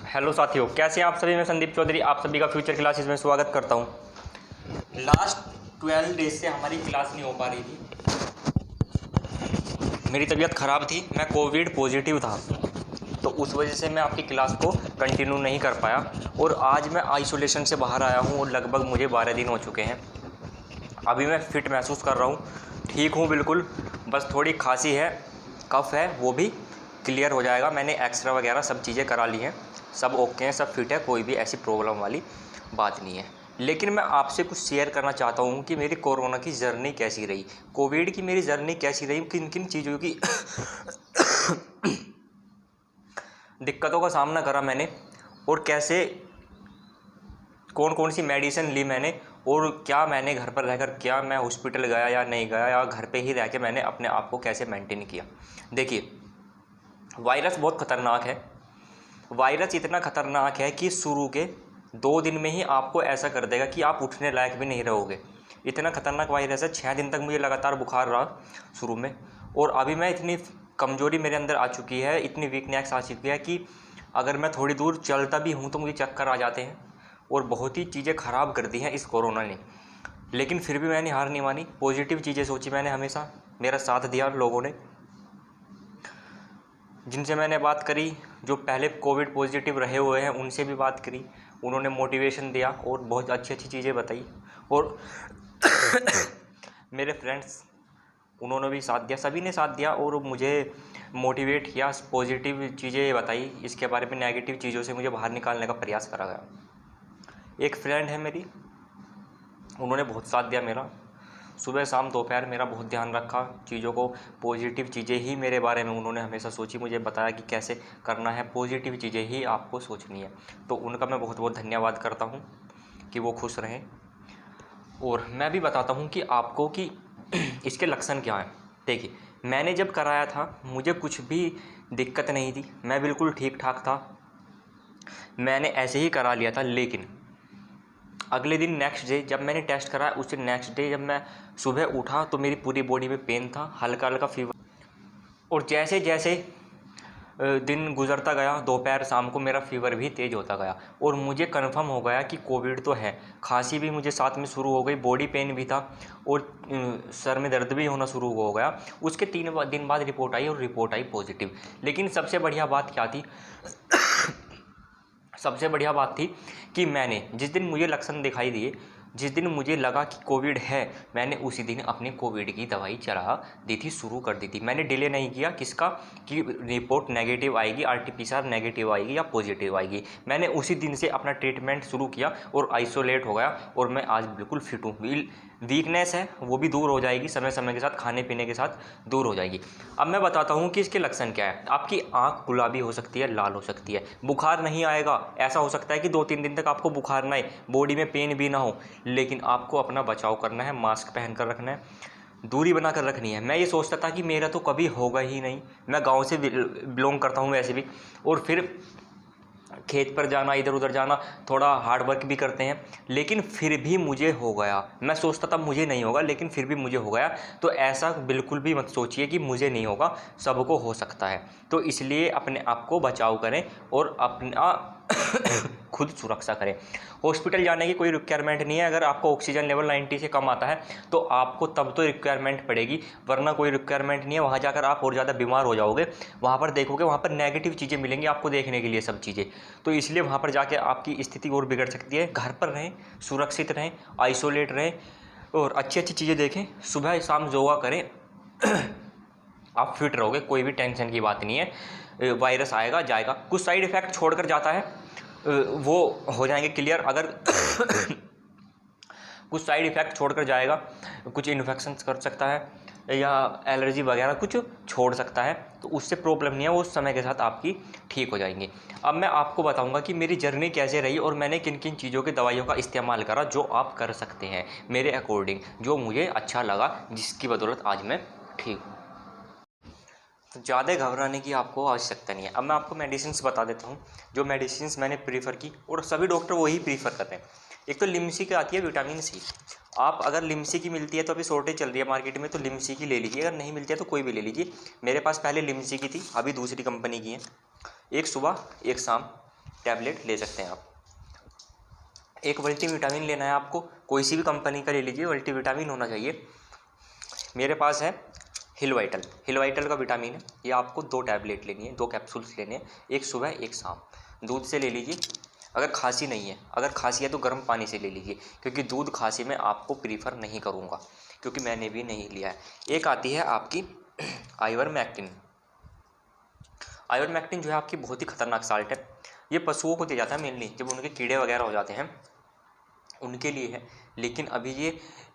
Hello साथियों, कैसे हैं आप सभी। मैं संदीप चौधरी आप सभी का फ्यूचर क्लासेस में स्वागत करता हूं। लास्ट 12 डेज से हमारी क्लास नहीं हो पा रही थी। मेरी तबीयत ख़राब थी, मैं कोविड पॉजिटिव था, तो उस वजह से मैं आपकी क्लास को कंटिन्यू नहीं कर पाया। और आज मैं आइसोलेशन से बाहर आया हूं और लगभग मुझे 12 दिन हो चुके हैं। अभी मैं फिट महसूस कर रहा हूं, ठीक हूं बिल्कुल। बस थोड़ी खांसी है, कफ है, वो भी क्लियर हो जाएगा। मैंने एक्सरे वगैरह सब चीज़ें करा ली हैं, सब ओके हैं, सब फिट है, कोई भी ऐसी प्रॉब्लम वाली बात नहीं है। लेकिन मैं आपसे कुछ शेयर करना चाहता हूँ कि मेरी कोरोना की जर्नी कैसी रही, कोविड की मेरी जर्नी कैसी रही, किन किन चीज़ों की दिक्कतों का सामना करा मैंने, और कैसे कौन कौन सी मेडिसिन ली मैंने, और क्या मैंने घर पर रहकर, क्या मैं हॉस्पिटल गया या नहीं गया, या घर पे ही रह के मैंने अपने आप को कैसे मेंटेन किया। देखिए, वायरस बहुत ख़तरनाक है। वायरस इतना ख़तरनाक है कि शुरू के 2 दिन में ही आपको ऐसा कर देगा कि आप उठने लायक भी नहीं रहोगे। इतना ख़तरनाक वायरस है। 6 दिन तक मुझे लगातार बुखार रहा शुरू में, और अभी मैं इतनी कमज़ोरी मेरे अंदर आ चुकी है, इतनी वीकनेस आ चुकी है कि अगर मैं थोड़ी दूर चलता भी हूँ तो मुझे चक्कर आ जाते हैं, और बहुत ही चीज़ें ख़राब कर दी हैं इस कोरोना ने। लेकिन फिर भी मैंने हार नहीं मानी, पॉजिटिव चीज़ें सोची मैंने हमेशा, मेरा साथ दिया लोगों ने जिनसे मैंने बात करी, जो पहले कोविड पॉजिटिव रहे हुए हैं उनसे भी बात करी, उन्होंने मोटिवेशन दिया और बहुत अच्छी अच्छी चीज़ें बताई। और मेरे फ्रेंड्स, उन्होंने भी साथ दिया, सभी ने साथ दिया और मुझे मोटिवेट किया, पॉजिटिव चीज़ें बताई, इसके बारे में नेगेटिव चीज़ों से मुझे बाहर निकालने का प्रयास करा गया। एक फ्रेंड है मेरी, उन्होंने बहुत साथ दिया मेरा, सुबह शाम दोपहर मेरा बहुत ध्यान रखा चीज़ों को, पॉजिटिव चीज़ें ही मेरे बारे में उन्होंने हमेशा सोची, मुझे बताया कि कैसे करना है, पॉजिटिव चीज़ें ही आपको सोचनी है। तो उनका मैं बहुत बहुत धन्यवाद करता हूँ कि वो खुश रहें। और मैं भी बताता हूँ कि आपको कि इसके लक्षण क्या हैं। देखिए, मैंने जब कराया था मुझे कुछ भी दिक्कत नहीं थी, मैं बिल्कुल ठीक ठाक था, मैंने ऐसे ही करा लिया था। लेकिन अगले दिन नेक्स्ट डे जब मैंने टेस्ट कराया, उससे नेक्स्ट डे जब मैं सुबह उठा तो मेरी पूरी बॉडी में पेन था, हल्का हल्का फीवर। और जैसे जैसे दिन गुजरता गया, दोपहर शाम को मेरा फीवर भी तेज़ होता गया, और मुझे कंफर्म हो गया कि कोविड तो है। खांसी भी मुझे साथ में शुरू हो गई, बॉडी पेन भी था, और सर में दर्द भी होना शुरू हो गया। उसके 3 दिन बाद रिपोर्ट आई, और रिपोर्ट आई पॉजिटिव। लेकिन सबसे बढ़िया बात क्या थी सबसे बढ़िया बात थी कि मैंने जिस दिन मुझे लक्षण दिखाई दिए, जिस दिन मुझे लगा कि कोविड है, मैंने उसी दिन अपनी कोविड की दवाई चला दी थी, शुरू कर दी थी। मैंने डिले नहीं किया किसका, कि रिपोर्ट नेगेटिव आएगी, आरटीपीसीआर नेगेटिव आएगी या पॉजिटिव आएगी। मैंने उसी दिन से अपना ट्रीटमेंट शुरू किया और आइसोलेट हो गया, और मैं आज बिल्कुल फिट हूँ। वीकनेस है वो भी दूर हो जाएगी, समय समय के साथ, खाने पीने के साथ दूर हो जाएगी। अब मैं बताता हूँ कि इसके लक्षण क्या है। आपकी आँख गुलाबी हो सकती है, लाल हो सकती है, बुखार नहीं आएगा। ऐसा हो सकता है कि 2-3 दिन तक आपको बुखार ना आए, बॉडी में पेन भी ना हो, लेकिन आपको अपना बचाव करना है, मास्क पहन कर रखना है, दूरी बनाकर रखनी है। मैं ये सोचता था कि मेरा तो कभी होगा ही नहीं, मैं गांव से बिलोंग करता हूँ वैसे भी, और फिर खेत पर जाना, इधर उधर जाना, थोड़ा हार्ड वर्क भी करते हैं, लेकिन फिर भी मुझे हो गया। मैं सोचता था मुझे नहीं होगा, लेकिन फिर भी मुझे हो गया। तो ऐसा बिल्कुल भी मत सोचिए कि मुझे नहीं होगा, सबको हो सकता है। तो इसलिए अपने आप को बचाव करें और अपना खुद सुरक्षा करें। हॉस्पिटल जाने की कोई रिक्वायरमेंट नहीं है। अगर आपको ऑक्सीजन लेवल 90 से कम आता है तो आपको तब तो रिक्वायरमेंट पड़ेगी, वरना कोई रिक्वायरमेंट नहीं है। वहाँ जाकर आप और ज़्यादा बीमार हो जाओगे। वहाँ पर देखोगे, वहाँ पर नेगेटिव चीज़ें मिलेंगी आपको देखने के लिए, सब चीज़ें। तो इसलिए वहाँ पर जाके आपकी स्थिति और बिगड़ सकती है। घर पर रहें, सुरक्षित रहें, आइसोलेट रहें, और अच्छी अच्छी चीज़ें देखें, सुबह शाम योगा करें। आप फिट रहोगे, कोई भी टेंशन की बात नहीं है। वायरस आएगा जाएगा, कुछ साइड इफ़ेक्ट छोड़कर जाता है, वो हो जाएंगे क्लियर। अगर कुछ साइड इफ़ेक्ट छोड़कर जाएगा, कुछ इन्फेक्शन कर सकता है या एलर्जी वगैरह कुछ छोड़ सकता है, तो उससे प्रॉब्लम नहीं है, वो समय के साथ आपकी ठीक हो जाएंगी। अब मैं आपको बताऊंगा कि मेरी जर्नी कैसे रही और मैंने किन किन चीज़ों की दवाइयों का इस्तेमाल करा, जो आप कर सकते हैं मेरे अकॉर्डिंग, जो मुझे अच्छा लगा, जिसकी बदौलत आज मैं ठीक हूँ। तो ज़्यादा घबराने की आपको आवश्यकता नहीं है। अब मैं आपको मेडिसिन्स बता देता हूँ, जो मेडिसिन्स मैंने प्रीफर की, और सभी डॉक्टर वही प्रीफर करते हैं। एक तो लिमसी की आती है, विटामिन सी। आप अगर लिमसी की मिलती है तो अभी शॉर्टेज चल रही है मार्केट में, तो लिमसी की ले लीजिए। अगर नहीं मिलती है तो कोई भी ले लीजिए। मेरे पास पहले लिमसी की थी, अभी दूसरी कंपनी की है। एक सुबह एक शाम टैबलेट ले सकते हैं आप। एक मल्टीविटामिन लेना है आपको, कोई सी भी कंपनी का ले लीजिए, मल्टीविटामिन होना चाहिए। मेरे पास है हिलवाइटल, हिलवाइटल का विटामिन है, ये आपको 2 टैबलेट लेनी है, 2 कैप्सूल्स लेने हैं, एक सुबह एक शाम। दूध से ले लीजिए। अगर खांसी नहीं है, अगर खांसी है तो गर्म पानी से ले लीजिए, क्योंकि दूध खांसी में आपको प्रीफर नहीं करूँगा, क्योंकि मैंने भी नहीं लिया है। एक आती है आपकी आइवरमेक्टिन। आइवरमेक्टिन जो है आपकी बहुत ही खतरनाक साल्ट है। ये पशुओं को दिया जाता है मेनली, जब उनके कीड़े वगैरह हो जाते हैं उनके लिए है, लेकिन अभी ये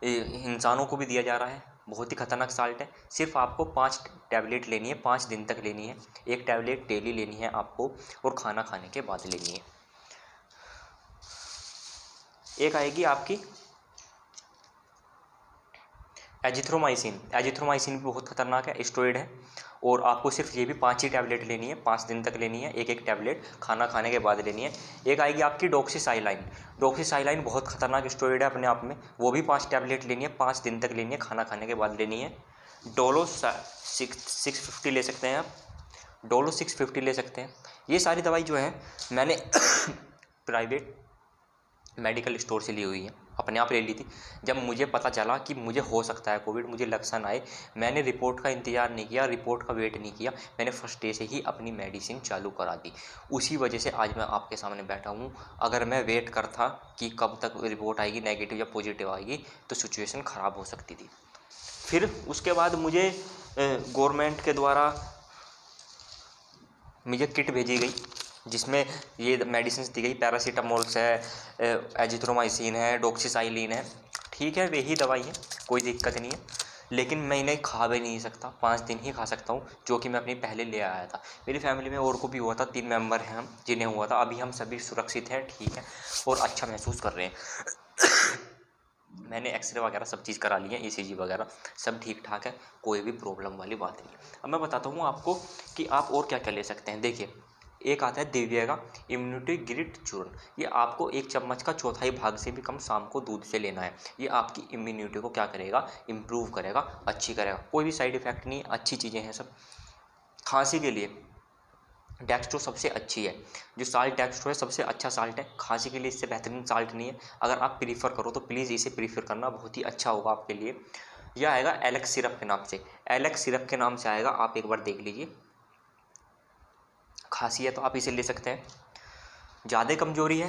इंसानों को भी दिया जा रहा है। बहुत ही खतरनाक साल्ट है। सिर्फ आपको 5 टैबलेट लेनी है, 5 दिन तक लेनी है। एक टैबलेट डेली लेनी है आपको, और खाना खाने के बाद लेनी है। एक आएगी आपकी एजिथ्रोमाइसिन। एजिथ्रोमाइसिन भी बहुत खतरनाक है, स्टेरॉइड है, और आपको सिर्फ ये भी 5 ही टैबलेट लेनी है, 5 दिन तक लेनी है। एक टैबलेट खाना खाने के बाद लेनी है। एक आएगी आपकी डॉक्सीसाइलाइन। डॉक्सीसाइलाइन बहुत खतरनाक स्टेरॉइड है अपने आप में, वो भी 5 टैबलेट लेनी है, 5 दिन तक लेनी है, खाना खाने के बाद लेनी है। डोलो 650 ले सकते हैं आप, डोलो 650 ले सकते हैं। ये सारी दवाई जो है मैंने प्राइवेट मेडिकल स्टोर से ली हुई है, अपने आप ले ली थी। जब मुझे पता चला कि मुझे हो सकता है कोविड, मुझे लक्षण आए, मैंने रिपोर्ट का इंतज़ार नहीं किया, रिपोर्ट का वेट नहीं किया, मैंने फर्स्ट डे से ही अपनी मेडिसिन चालू करा दी। उसी वजह से आज मैं आपके सामने बैठा हूँ। अगर मैं वेट करता कि कब तक रिपोर्ट आएगी, नेगेटिव या पॉजिटिव आएगी, तो सिचुएशन ख़राब हो सकती थी। फिर उसके बाद मुझे गवर्नमेंट के द्वारा मुझे किट भेजी गई, जिसमें ये मेडिसिन दी गई। पैरासीटामोल्स है, एजिथ्रोमाइसिन है, डॉक्सीसाइलिन है, ठीक है, वही दवाई है, कोई दिक्कत नहीं है। लेकिन मैं इन्हें खा भी नहीं सकता, 5 दिन ही खा सकता हूँ, जो कि मैं अपनी पहले ले आया था। मेरी फैमिली में और को भी हुआ था, 3 मेंबर हैं हम जिन्हें हुआ था। अभी हम सभी सुरक्षित हैं, ठीक है, और अच्छा महसूस कर रहे हैं। मैंने एक्सरे वगैरह सब चीज़ करा ली है, ECG वगैरह सब ठीक ठाक है, कोई भी प्रॉब्लम वाली बात नहीं। अब मैं बताता हूँ आपको कि आप और क्या क्या ले सकते हैं। देखिए, एक आता है दिव्या का इम्यूनिटी गिरिट चूर्ण। ये आपको 1 चम्मच का 1/4 भाग से भी कम शाम को दूध से लेना है। ये आपकी इम्यूनिटी को क्या करेगा, इम्प्रूव करेगा, अच्छी करेगा। कोई भी साइड इफेक्ट नहीं, अच्छी चीज़ें हैं सब। खांसी के लिए डेक्स्ट्रो सबसे अच्छी है, जो साल्ट डेक्स्ट्रो है सबसे अच्छा साल्ट है। खांसी के लिए इससे बेहतरीन साल्ट नहीं है। अगर आप प्रीफर करो तो प्लीज़ इसे प्रीफर करना, बहुत ही अच्छा होगा आपके लिए। यह आएगा एलेक्स सिरप के नाम से, एलेक्स सिरप के नाम से आएगा, आप एक बार देख लीजिए। खांसी है तो आप इसे ले सकते हैं। ज़्यादा कमजोरी है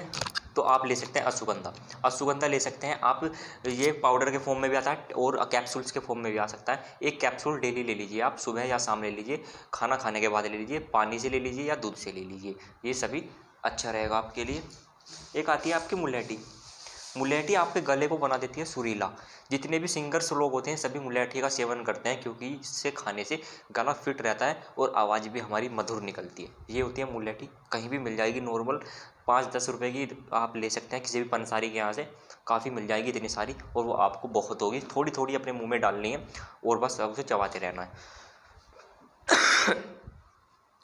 तो आप ले सकते हैं अश्वगंधा। अश्वगंधा ले सकते हैं आप, ये पाउडर के फॉर्म में भी आता है और कैप्सूल्स के फॉर्म में भी आ सकता है। एक कैप्सूल डेली ले लीजिए आप, सुबह या शाम ले लीजिए, खाना खाने के बाद ले लीजिए, पानी से ले लीजिए या दूध से ले लीजिए, ये सभी अच्छा रहेगा आपके लिए। एक आती है आपकी मुलेठी। मुलेठी आपके गले को बना देती है सुरीला। जितने भी सिंगर्स लोग होते हैं सभी मुलेठी का सेवन करते हैं, क्योंकि इससे खाने से गला फिट रहता है और आवाज़ भी हमारी मधुर निकलती है। ये होती है मुलेठी, कहीं भी मिल जाएगी, नॉर्मल 5-10 रुपये की आप ले सकते हैं किसी भी पंसारी के यहाँ से, काफ़ी मिल जाएगी इतनी सारी, और वो आपको बहुत होगी। थोड़ी थोड़ी अपने मुँह में डालनी है और बस उसे चबाते रहना है।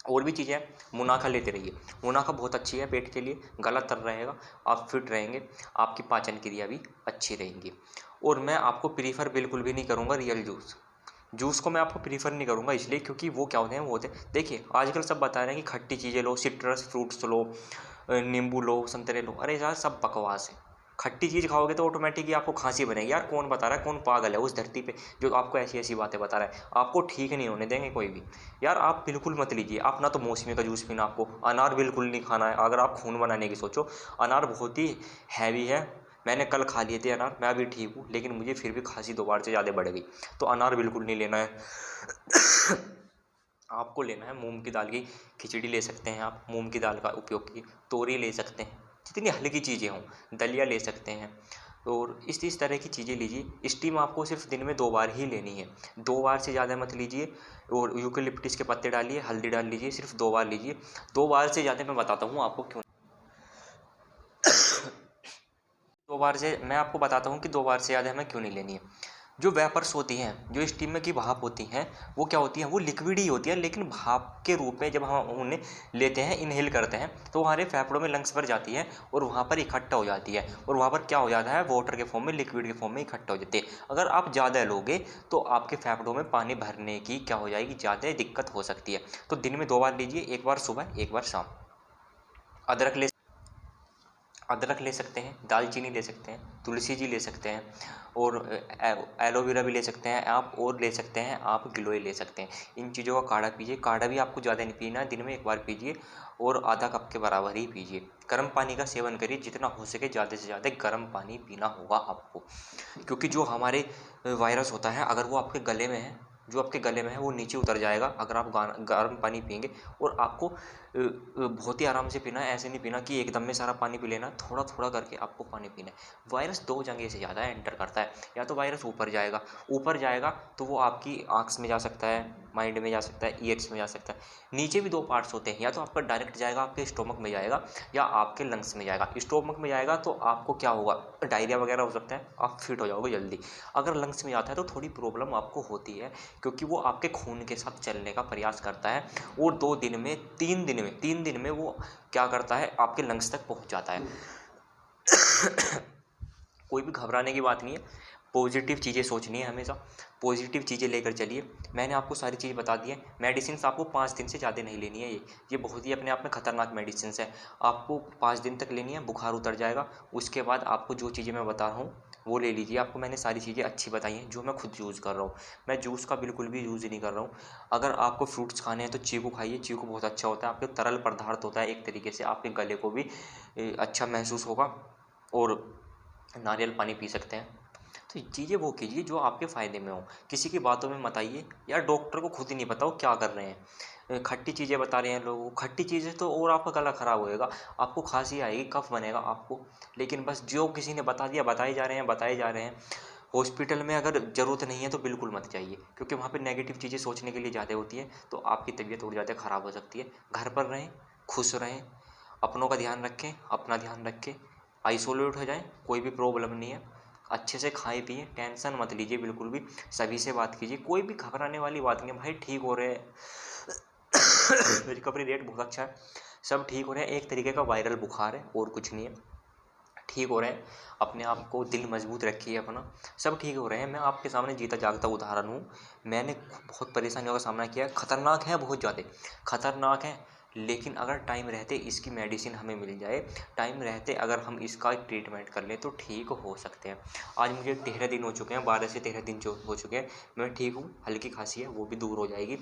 और भी चीज़ें हैं, मुनाखा लेते रहिए। मुनाखा बहुत अच्छी है पेट के लिए, गला तर रहेगा, आप फिट रहेंगे, आपकी पाचन क्रिया भी अच्छी रहेंगी। और मैं आपको प्रीफर बिल्कुल भी नहीं करूँगा रियल जूस को मैं आपको प्रीफर नहीं करूँगा, इसलिए क्योंकि वो क्या होते हैं, वो होते हैं, देखिए आजकल सब बता रहे हैं कि खट्टी चीज़ें लो, सिट्रस फ्रूट्स लो, नींबू लो, संतरे लो। अरे यार सब बकवास है। खट्टी चीज़ खाओगे तो ऑटोमेटिकली आपको खांसी बनेगी। यार कौन बता रहा है, कौन पागल है उस धरती पे जो आपको ऐसी ऐसी बातें बता रहा है। आपको ठीक नहीं होने देंगे कोई भी। यार आप बिल्कुल मत लीजिए। आप ना तो मौसमी का जूस पीना, आपको अनार बिल्कुल नहीं खाना है। अगर आप खून बनाने की सोचो, अनार बहुत ही हैवी है। मैंने कल खा लिए थे अनार, मैं अभी ठीक हूँ, लेकिन मुझे फिर भी खांसी 2 बार से ज़्यादा बढ़ गई। तो अनार बिल्कुल नहीं लेना है। आपको लेना है मूंग की दाल की खिचड़ी ले सकते हैं आप, मूंग की दाल का उपयोग की, तोरी ले सकते हैं, जितनी हल्की चीज़ें हों, दलिया ले सकते हैं। और इस तरह की चीज़ें लीजिए। स्टीम आपको सिर्फ दिन में 2 बार ही लेनी है, 2 बार से ज़्यादा मत लीजिए। और यूकेलिप्टिस के पत्ते डालिए, हल्दी डाल लीजिए, सिर्फ 2 बार लीजिए। 2 बार से ज़्यादा मैं बताता हूँ आपको क्यों। 2 बार से मैं आपको बताता हूँ कि 2 बार से ज़्यादा हमें क्यों नहीं लेनी है। जो वेपर्स होती हैं, जो स्टीम में की भाप होती हैं, वो क्या होती हैं, वो लिक्विड ही होती है, लेकिन भाप के रूप में जब हम उन्हें लेते हैं, इनहेल करते हैं, तो हमारे फेफड़ों में लंग्स पर जाती है और वहाँ पर इकट्ठा हो जाती है। और वहाँ पर क्या हो जाता है, वाटर के फॉर्म में, लिक्विड के फॉर्म में इकट्ठा हो जाती है। अगर आप ज़्यादा लोगे तो आपके फेफड़ों में पानी भरने की क्या हो जाएगी, ज़्यादा दिक्कत हो सकती है। तो दिन में 2 बार लीजिए, 1 बार सुबह, 1 बार शाम। अदरक ले सकते हैं, दालचीनी ले सकते हैं, तुलसी जी ले सकते हैं, और एलोवेरा भी ले सकते हैं आप, और ले सकते हैं आप गिलोय ले सकते हैं। इन चीज़ों का काढ़ा पीजिए। काढ़ा भी आपको ज़्यादा नहीं पीना है, दिन में 1 बार पीजिए और आधा कप के बराबर ही पीजिए। गर्म पानी का सेवन करिए, जितना हो सके ज़्यादा से ज़्यादा गर्म पानी पीना होगा आपको, क्योंकि जो हमारे वायरस होता है अगर वो आपके गले में है, जो आपके गले में है वो नीचे उतर जाएगा अगर आप गर्म पानी पिएंगे। और आपको बहुत ही आराम से पीना है, ऐसे नहीं पीना कि एकदम में सारा पानी पी लेना, थोड़ा थोड़ा करके आपको पानी पीना है। वायरस 2 जगह से ज़्यादा एंटर करता है, या तो वायरस ऊपर जाएगा तो वो आपकी आँख में जा सकता है, माइंड में जा सकता है, ईयर्स में जा सकता है। नीचे भी 2 पार्ट्स होते हैं, या तो आपका डायरेक्ट जाएगा आपके स्टोमक में जाएगा या आपके लंग्स में जाएगा। स्टोमक में जाएगा तो आपको क्या होगा, डायरिया वगैरह हो सकता है, आप फिट हो जाओगे जल्दी। अगर लंग्स में जाता है तो थोड़ी प्रॉब्लम आपको होती है, क्योंकि वो आपके खून के साथ चलने का प्रयास करता है और 2 दिन में 3 दिन में वो क्या करता है, आपके लंग्स तक पहुंच जाता है। कोई भी घबराने की बात नहीं है, पॉजिटिव चीज़ें सोचनी है हमेशा, पॉजिटिव चीज़ें लेकर चलिए। मैंने आपको सारी चीज़ बता दी है। मेडिसिन आपको 5 दिन से ज़्यादा नहीं लेनी है, ये बहुत ही अपने आप में ख़तरनाक मेडिसिन है। आपको 5 दिन तक लेनी है, बुखार उतर जाएगा। उसके बाद आपको जो चीज़ें मैं बता रहा हूँ वो ले लीजिए। आपको मैंने सारी चीज़ें अच्छी बताई हैं जो मैं खुद यूज़ कर रहा हूँ। मैं जूस का बिल्कुल भी यूज़ नहीं कर रहा हूँ। अगर आपको फ्रूट्स खाने हैं तो चीकू खाइए, चीकू बहुत अच्छा होता है, आपके तरल पदार्थ होता है, एक तरीके से आपके गले को भी अच्छा महसूस होगा। और नारियल पानी पी सकते हैं। तो चीज़ें वो कीजिए जो आपके फ़ायदे में हो, किसी की बातों में मत आइए, या डॉक्टर को खुद ही नहीं पता वो क्या कर रहे हैं। खट्टी चीज़ें बता रहे हैं लोग, खट्टी चीज़ें तो और आपका गला ख़राब होएगा, आपको खांसी आएगी, कफ बनेगा आपको। लेकिन बस जो किसी ने बता दिया बताए जा रहे हैं। हॉस्पिटल में अगर ज़रूरत नहीं है तो बिल्कुल मत जाइए, क्योंकि वहाँ पे नेगेटिव चीज़ें सोचने के लिए ज़्यादा होती है, तो आपकी तबीयत और ज़्यादा ख़राब हो सकती है। घर पर रहें, खुश रहें, अपनों का ध्यान रखें, अपना ध्यान रखें, आइसोलेट हो जाएं, कोई भी प्रॉब्लम नहीं है। अच्छे से खाएं पिएं, टेंशन मत लीजिए बिल्कुल भी, सभी से बात कीजिए, कोई भी घबराने वाली बात नहीं है भाई। ठीक हो रहे हैं, रिकवरी रेट बहुत अच्छा है, सब ठीक हो रहे हैं। एक तरीके का वायरल बुखार है और कुछ नहीं है, ठीक हो रहे हैं। अपने आप को दिल मजबूत रखिए अपना, सब ठीक हो रहे हैं। मैं आपके सामने जीता जागता उदाहरण हूँ। मैंने बहुत परेशानियों का सामना किया है, ख़तरनाक है, बहुत ज़्यादा ख़तरनाक है। लेकिन अगर टाइम रहते इसकी मेडिसिन हमें मिल जाए, टाइम रहते अगर हम इसका ट्रीटमेंट कर लें तो ठीक हो सकते हैं। आज मुझे 13 दिन हो चुके हैं, 12 से 13 दिन जो हो चुके हैं, मैं ठीक हूँ। हल्की खांसी है वो भी दूर हो जाएगी।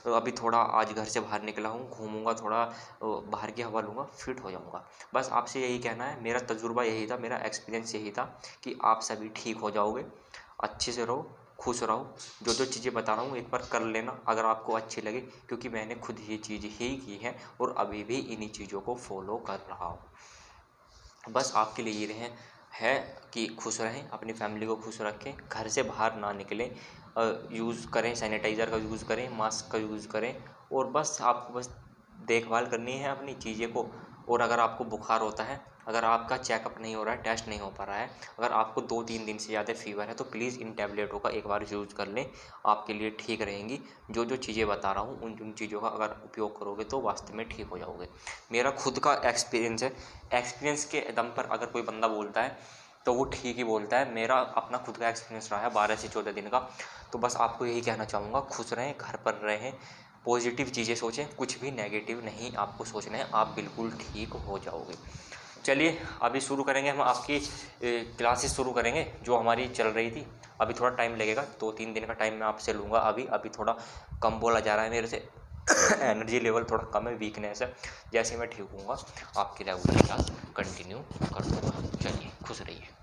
अभी थोड़ा आज घर से बाहर निकला हूँ, घूमूंगा थोड़ा, बाहर की हवा लूँगा, फिट हो जाऊँगा। बस आपसे यही कहना है, मेरा तजुर्बा यही था, मेरा एक्सपीरियंस यही था कि आप सभी ठीक हो जाओगे। अच्छे से रहो, खुश रहो। जो चीज़ें बता रहा हूँ एक बार कर लेना अगर आपको अच्छी लगे, क्योंकि मैंने खुद ये चीज़ ही की है और अभी भी इन्हीं चीज़ों को फॉलो कर रहा हूँ। बस आपके लिए ये रहें है कि खुश रहें, अपनी फैमिली को खुश रखें, घर से बाहर ना निकलें, यूज़ करें सैनिटाइज़र का यूज़ करें, मास्क का यूज़ करें, और बस आपको बस देखभाल करनी है अपनी चीज़ें को। और अगर आपको बुखार होता है, अगर आपका चेकअप नहीं हो रहा है, टेस्ट नहीं हो पा रहा है, अगर आपको 2-3 दिन से ज़्यादा फीवर है, तो प्लीज़ इन टैबलेटों का एक बार यूज़ कर लें, आपके लिए ठीक रहेंगी। जो चीज़ें बता रहा हूँ उन चीज़ों का अगर उपयोग करोगे तो वास्तव में ठीक हो जाओगे। मेरा खुद का एक्सपीरियंस है, एक्सपीरियंस के दम पर अगर कोई बंदा बोलता है तो वो ठीक ही बोलता है। मेरा अपना खुद का एक्सपीरियंस रहा है 12 से 14 दिन का। तो बस आपको यही कहना चाहूँगा, खुश रहें, घर पर रहें, पॉजिटिव चीज़ें सोचें, कुछ भी नेगेटिव नहीं आपको सोचना है, आप बिल्कुल ठीक हो जाओगे। चलिए अभी शुरू करेंगे हम आपकी क्लासेस शुरू करेंगे जो हमारी चल रही थी। अभी थोड़ा टाइम लगेगा, 2-3 दिन का टाइम मैं आपसे लूँगा। अभी थोड़ा कम बोला जा रहा है मेरे से, एनर्जी लेवल थोड़ा कम है, वीकनेस है। जैसे मैं ठीक होऊंगा आपकी रेगुलर क्लास कंटिन्यू कर दूँगा। चलिए खुश रहिए।